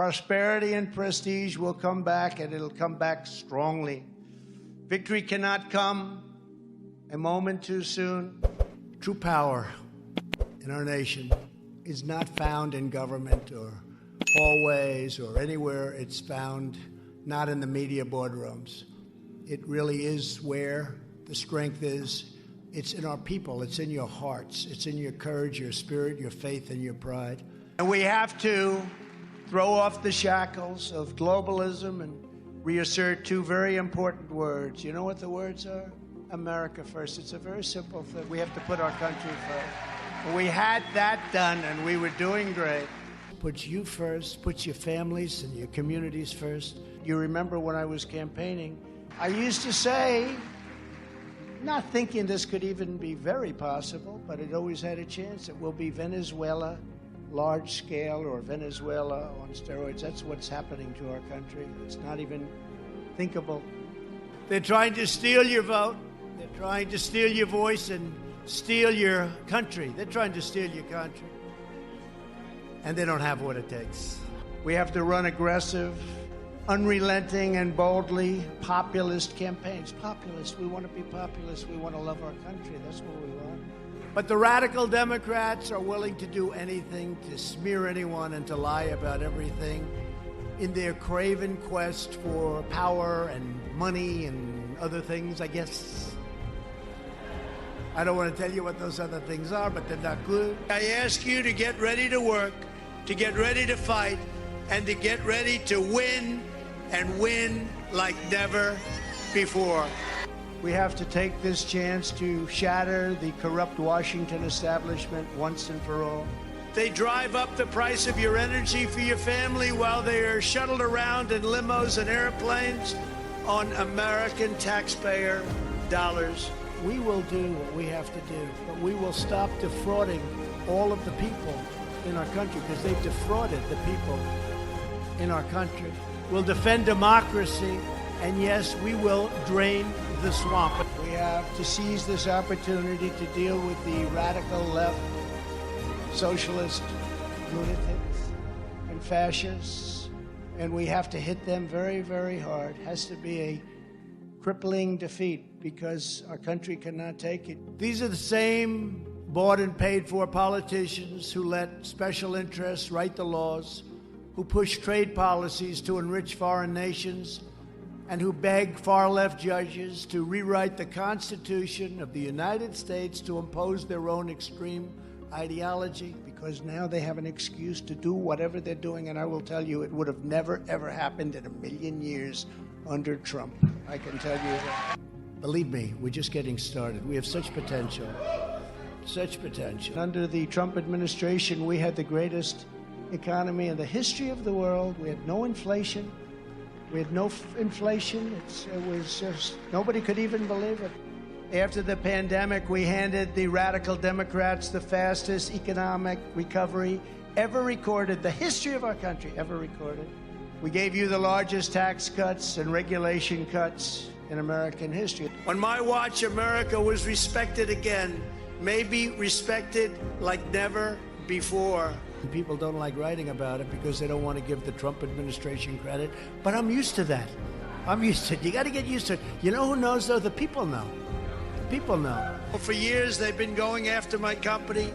Prosperity and prestige will come back, and it'll come back strongly. Victory cannot come a moment too soon. True power in our nation is not found in government or hallways or anywhere. It's found not in the media boardrooms. It really is where the strength is. It's in our people. It's in your hearts. It's in your courage, your spirit, your faith, and your pride. And we have to throw off the shackles of globalism and reassert two very important words. You know what the words are? America first. It's a very simple thing. We have to put our country first. We had that done, and we were doing great. Put you first. Put your families and your communities first. You remember when I was campaigning, I used to say, not thinking this could even be very possible, but it always had a chance. It will be Venezuela, large scale, or Venezuela on steroids. That's what's happening to our country. It's not even thinkable. They're trying to steal your vote. They're trying to steal your voice and steal your country. They're trying to steal your country. And they don't have what it takes. We have to run aggressive, unrelenting, and boldly populist campaigns. Populist. We want to be populist. We want to love our country. That's what we want. But the radical Democrats are willing to do anything to smear anyone and to lie about everything in their craven quest for power and money and other things, I guess. I don't want to tell you what those other things are, but they're not good. I ask you to get ready to work, to get ready to fight, and to get ready to win, and win like never before. We have to take this chance to shatter the corrupt Washington establishment once and for all. They drive up the price of your energy for your family while they are shuttled around in limos and airplanes on American taxpayer dollars. We will do what we have to do, but we will stop defrauding all of the people in our country, because they've defrauded the people in our country. We'll defend democracy, and yes, we will drain the swamp. We have to seize this opportunity to deal with the radical left, socialist lunatics and fascists, and we have to hit them very, very hard. It has to be a crippling defeat, because our country cannot take it. These are the same bought and paid for politicians who let special interests write the laws, who push trade policies to enrich foreign nations, and who beg far-left judges to rewrite the Constitution of the United States to impose their own extreme ideology, because now they have an excuse to do whatever they're doing. And I will tell you, it would have never, ever happened in a million years under Trump. I can tell you that. Believe me, we're just getting started. We have such potential. Such potential. Under the Trump administration, we had the greatest economy in the history of the world. We had no inflation. We had no inflation. It was just, nobody could even believe it. After the pandemic, we handed the radical Democrats the fastest economic recovery ever recorded, the history of our country ever recorded. We gave you the largest tax cuts and regulation cuts in American history. On my watch, America was respected again, maybe respected like never before. People don't like writing about it because they don't want to give the Trump administration credit, but I'm used to that. I'm used to it. You got to get used to it. You know who knows, though? The people know. The people know. For years, they've been going after my company,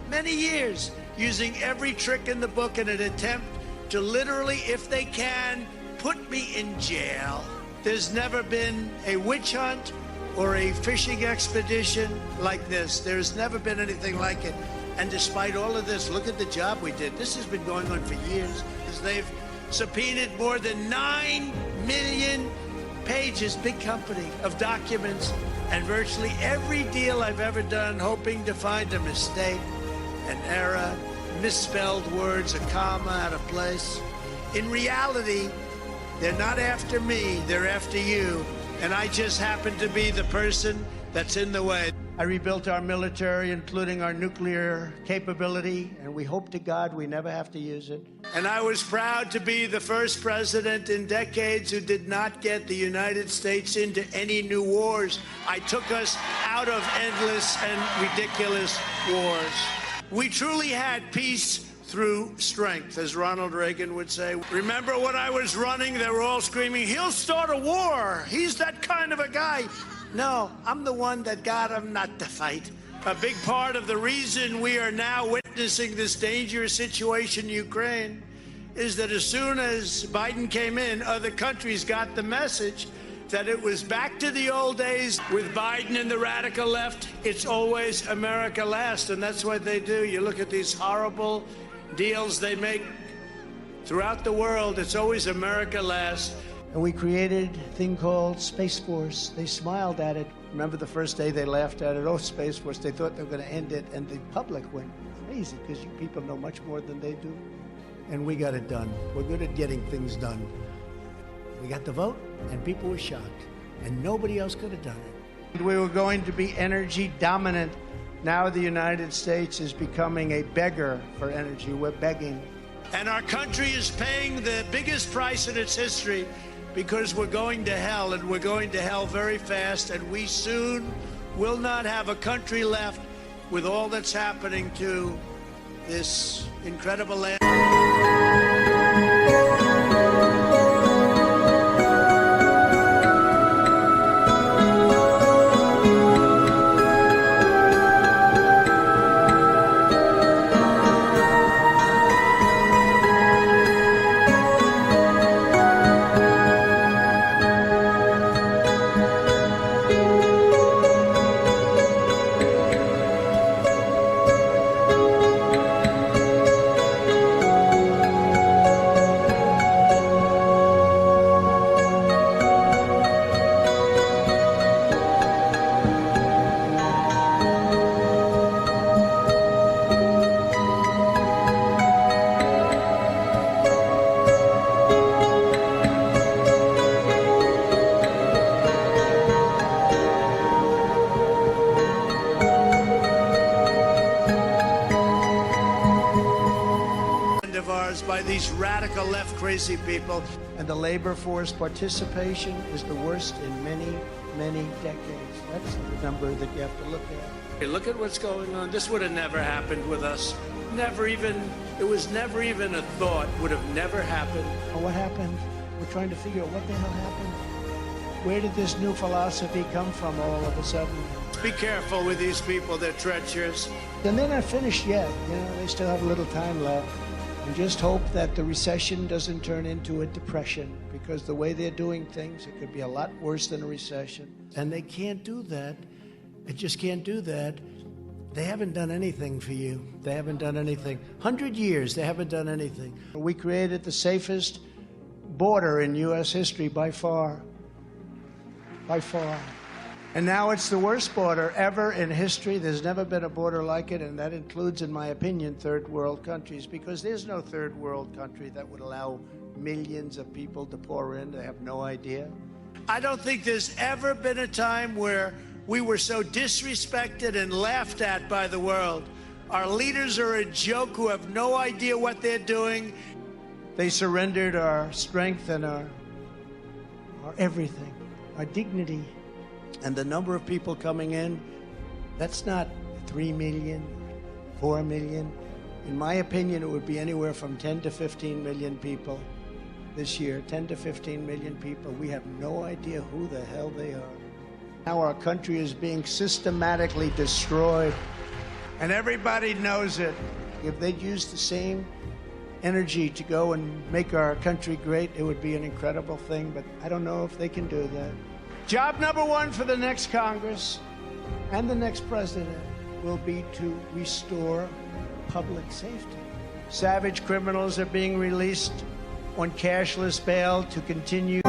many years, using every trick in the book in an attempt to literally, if they can, put me in jail. There's never been a witch hunt or a fishing expedition like this. There's never been anything like it. And despite all of this, look at the job we did. This has been going on for years. They've subpoenaed more than 9 million pages, big company, of documents, and virtually every deal I've ever done, hoping to find a mistake, an error, misspelled words, a comma out of place. In reality, they're not after me, they're after you. And I just happen to be the person that's in the way. I rebuilt our military, including our nuclear capability, and we hope to God we never have to use it. And I was proud to be the first president in decades who did not get the United States into any new wars. I took us out of endless and ridiculous wars. We truly had peace through strength, as Ronald Reagan would say. Remember when I was running, they were all screaming, he'll start a war. He's that kind of a guy. No, I'm the one that got him not to fight. A big part of the reason we are now witnessing this dangerous situation in Ukraine is that as soon as Biden came in, other countries got the message that it was back to the old days with Biden and the radical left. It's always America last, and that's what they do. You look at these horrible deals they make throughout the world, it's always America last. And we created a thing called Space Force. They smiled at it. Remember the first day they laughed at it? Oh, Space Force, they thought they were going to end it, and the public went crazy because you people know much more than they do. And we got it done. We're good at getting things done. We got the vote, and people were shocked, and nobody else could have done it. We were going to be energy dominant. Now the United States is becoming a beggar for energy. We're begging. And our country is paying the biggest price in its history because we're going to hell, and we're going to hell very fast, and we soon will not have a country left with all that's happening to this incredible land. Of ours by these radical left crazy people, and the labor force participation is the worst in many, many decades. That's the number that you have to look at. Hey, look at what's going on. This would have never happened with us. It was never even a thought, would have never happened. What happened? We're trying to figure out what the hell happened. Where did this new philosophy come from all of a sudden? Be careful with these people, they're treacherous. And they're not finished yet, you know, they still have a little time left. And just hope that the recession doesn't turn into a depression, because the way they're doing things, it could be a lot worse than a recession. And they can't do that. They just can't do that. They haven't done anything for you. They haven't done anything. 100 years, they haven't done anything. We created the safest border in U.S. history by far. By far. And now it's the worst border ever in history. There's never been a border like it, and that includes, in my opinion, third world countries, because there's no third world country that would allow millions of people to pour in. They have no idea. I don't think there's ever been a time where we were so disrespected and laughed at by the world. Our leaders are a joke who have no idea what they're doing. They surrendered our strength and our everything, our dignity. And the number of people coming in, that's not 3 million, 4 million. In my opinion, it would be anywhere from 10 to 15 million people this year. 10 to 15 million people. We have no idea who the hell they are. Now our country is being systematically destroyed, and everybody knows it. If they'd use the same energy to go and make our country great, it would be an incredible thing, but I don't know if they can do that. Job number one for the next Congress and the next president will be to restore public safety. Savage criminals are being released on cashless bail to continue.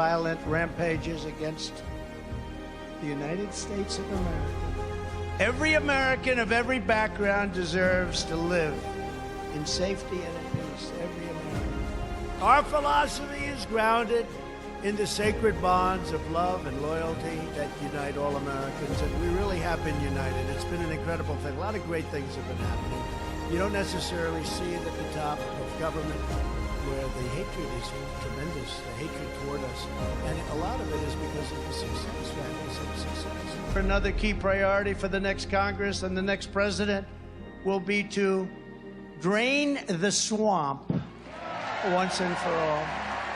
violent rampages against the United States of America. Every American of every background deserves to live in safety and in peace. Every American. Our philosophy is grounded in the sacred bonds of love and loyalty that unite all Americans, and we really have been united. It's been an incredible thing. A lot of great things have been happening. You don't necessarily see it at the top of government, where the hatred is tremendous, the hatred toward us. And a lot of it is because of the success, families of success. Another key priority for the next Congress and the next president will be to drain the swamp once and for all.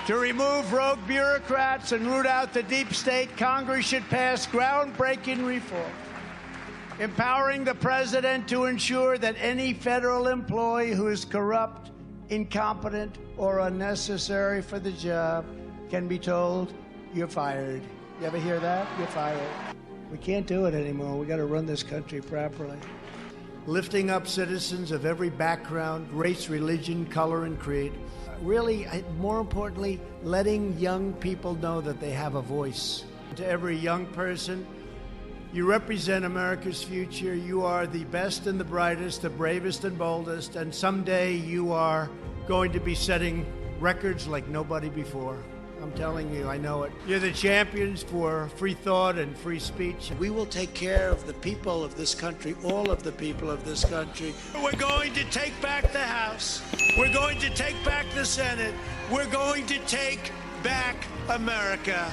To remove rogue bureaucrats and root out the deep state, Congress should pass groundbreaking reform, empowering the president to ensure that any federal employee who is corrupt, incompetent, or unnecessary for the job can be told, you're fired. You ever hear that? You're fired. We can't do it anymore. We got to run this country properly. Lifting up citizens of every background, race, religion, color, and creed. Really, more importantly, letting young people know that they have a voice. To every young person, you represent America's future. You are the best and the brightest, the bravest and boldest, and someday you are going to be setting records like nobody before. I'm telling you, I know it. You're the champions for free thought and free speech. We will take care of the people of this country, all of the people of this country. We're going to take back the House. We're going to take back the Senate. We're going to take back America.